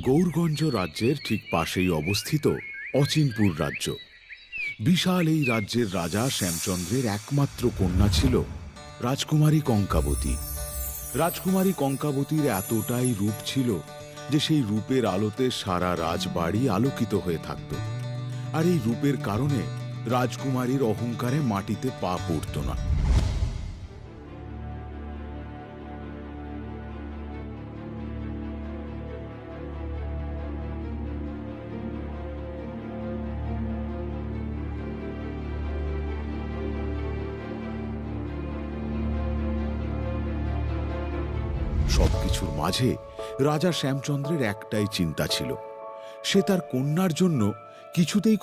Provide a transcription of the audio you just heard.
গৌরগঞ্জ রাজ্যের ঠিক পাশেই অবস্থিত অচিনপুর রাজ্য। বিশাল এই রাজ্যের রাজা শ্যামচন্দ্রের একমাত্র কন্যা ছিল রাজকুমারী কঙ্কাবতী। রাজকুমারী কঙ্কাবতীর এতটাই রূপ ছিল যে সেই রূপের আলোতে সারা রাজবাড়ি আলোকিত হয়ে থাকত। আর এই রূপের কারণে রাজকুমারীর অহংকারে মাটিতে পা পড়ত না। সবকিছুর মাঝে রাজা শ্যামচন্দ্রের একটাই চিন্তা ছিল, সে তার কন্যার জন্য কিছুতেই